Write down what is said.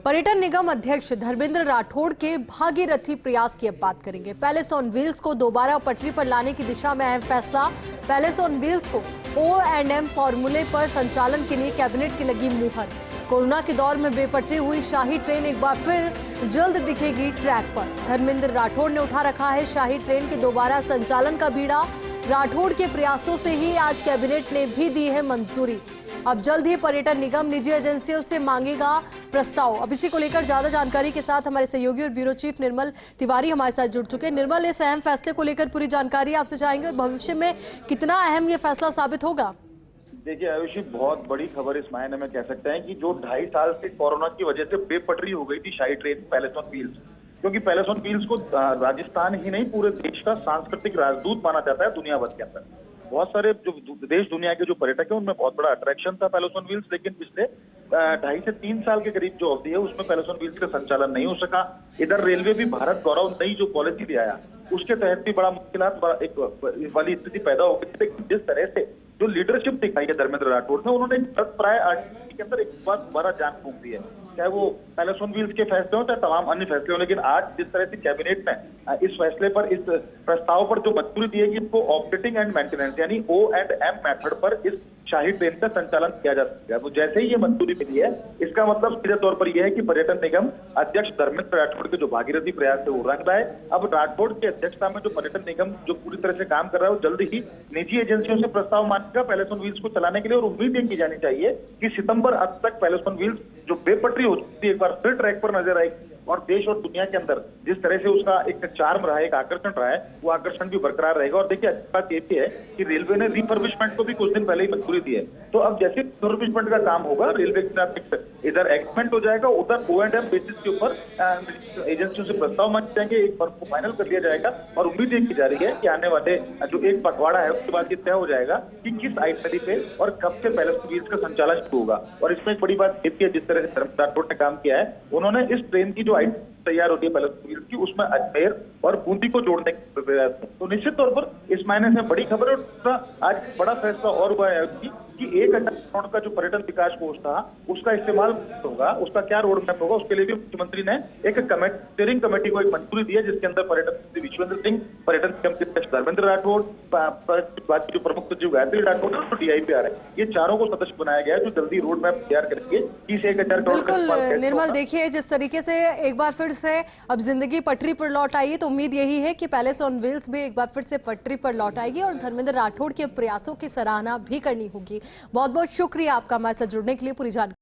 पर्यटन निगम अध्यक्ष धर्मेंद्र राठौड़ के भागीरथी प्रयास की अब बात करेंगे। पैलेस ऑन व्हील्स को दोबारा पटरी पर लाने की दिशा में अहम फैसला। पैलेस ऑन व्हील्स को O&M फॉर्मूले पर संचालन के लिए कैबिनेट की लगी मुहर। कोरोना के दौर में बेपटरी हुई शाही ट्रेन एक बार फिर जल्द दिखेगी ट्रैक पर। धर्मेंद्र राठौड़ ने उठा रखा है शाही ट्रेन के दोबारा संचालन का बीड़ा। राठौड़ के प्रयासों से ही आज कैबिनेट ने भी दी है मंजूरी। अब जल्द ही पर्यटन निगम निजी एजेंसियों से मांगेगा प्रस्ताव। अब इसी को लेकर ज्यादा जानकारी के साथ हमारे सहयोगी और ब्यूरो चीफ निर्मल तिवारी हमारे साथ जुड़ चुके हैं। निर्मल, इस अहम फैसले को लेकर पूरी जानकारी आपसे चाहेंगे और भविष्य में कितना अहम ये फैसला साबित होगा? देखिए आयुषी, बहुत बड़ी खबर इस मायने में कह सकते हैं कि जो 2.5 साल से कोरोना की वजह से बेपटरी हो गई थी शाही ट्रेन पैलेस ऑन व्हील्स, क्योंकि पैलेस ऑन व्हील्स को राजस्थान ही नहीं पूरे देश का सांस्कृतिक राजदूत माना जाता है दुनिया भर के अंदर। बहुत सारे जो देश दुनिया के जो पर्यटक हैं उनमें बहुत बड़ा अट्रैक्शन था पैलेस ऑन व्हील्स, लेकिन पिछले 2.5 से 3 साल के करीब जो अवधि है उसमें पैलेस ऑन व्हील्स का संचालन नहीं हो सका। इधर रेलवे भी भारत गौरव नई जो पॉलिसी ले आया उसके तहत भी बड़ा मुश्किलात एक वाली स्थिति पैदा हो गई। लेकिन जिस तरह से जो लीडरशिप दिखाई है धर्मेंद्र राठौड़ ने, उन्होंने प्राय आरटीआई के अंदर एक बार दोबारा जान फूंक दी है, चाहे वो पैलेस ऑन व्हील्स के फैसले हो चाहे तमाम अन्य फैसले हो। लेकिन आज जिस तरह से कैबिनेट ने इस फैसले पर, इस प्रस्ताव पर जो मंजूरी दी है कि इसको ऑपरेटिंग एंड मेंटेनेंस यानी O&M मेथड पर इस शाही ट्रेन का संचालन किया जा सकता है, तो जैसे ही ये मंजूरी मिली है इसका मतलब सीधे तौर पर यह है कि पर्यटन निगम अध्यक्ष धर्मेंद्र राठौड़ के जो भागीरथी प्रयास है वो रंग लाए। अब राठौड़ की अध्यक्षता में जो पर्यटन निगम जो पूरी तरह से काम कर रहा है वो जल्द ही निजी एजेंसियों से प्रस्ताव मांगेगा पैलेस ऑन व्हील्स को चलाने के लिए। और उम्मीद ये की जानी चाहिए कि सितंबर अंत तक पैलेस ऑन व्हील्स जो बेपटरी हो चुकी है एक बार फिर ट्रैक पर नजर आएगी और देश और दुनिया के अंदर जिस तरह से उसका एक चार्म रहा है, एक आकर्षण रहा है, वो आकर्षण भी बरकरार रहेगा। और देखिए अच्छी बात ये भी है कि रेलवे ने रिफर्बिशमेंट को भी कुछ दिन पहले ही मंजूरी दी है, तो अब जैसे रिफर्बिशमेंट का काम होगा रेलवे के साथ इधर एग्रीमेंट हो जाएगा, उधर O&M बेसिस के ऊपर एजेंसियों से प्रस्ताव मांगे जाएंगे, एक फर्म को फाइनल कर लिया जाएगा। और उम्मीद ये की जा रही है कि आने वाले जो एक पखवाड़ा है उसके बाद ये तय हो जाएगा कि किस आइटनरी पे और कब से पैलेस ऑन व्हील्स का संचालन शुरू होगा। और इसमें एक बड़ी बात ये भी है, जिस तरह से धर्मेंद्र राठौड़ ने काम किया है, उन्होंने इस ट्रेन की जो तैयार होती है पैलेस ऑन व्हील्स की उसमें अजमेर और बूंदी को जोड़ने के प्रयास है। तो निश्चित तौर पर इस मायने से बड़ी खबर है। और आज बड़ा फैसला और हुआ है कि 1,000 करोड़ का जो पर्यटन विकास कोष था उसका इस्तेमाल होगा, उसका क्या रोड मैप होगा, उसके लिए भी मुख्यमंत्री ने एक स्टीयरिंग कमेटी को एक मंजूरी दी है, जिसके अंदर पर्यटन मंत्री विश्वेंद्र सिंह, पर्यटन निगम के अध्यक्ष धर्मेंद्र राठौड़, जो प्रमुख सचिव गायत्री राठौड़ और DIPR है, ये चारों को सदस्य बनाया गया है जो जल्दी रोड मैप तैयार करेंगे। 1,000 करोड़। बिल्कुल निर्मल, देखिए जिस तरीके से एक बार फिर से अब जिंदगी पटरी पर लौट आई है, तो उम्मीद यही है कि पैलेस ऑन व्हील्स भी एक बार फिर से पटरी पर लौट आएगी और धर्मेंद्र राठौड़ के प्रयासों की सराहना भी करनी होगी। बहुत बहुत शुक्रिया आपका हमारे साथ जुड़ने के लिए, पूरी जानकारी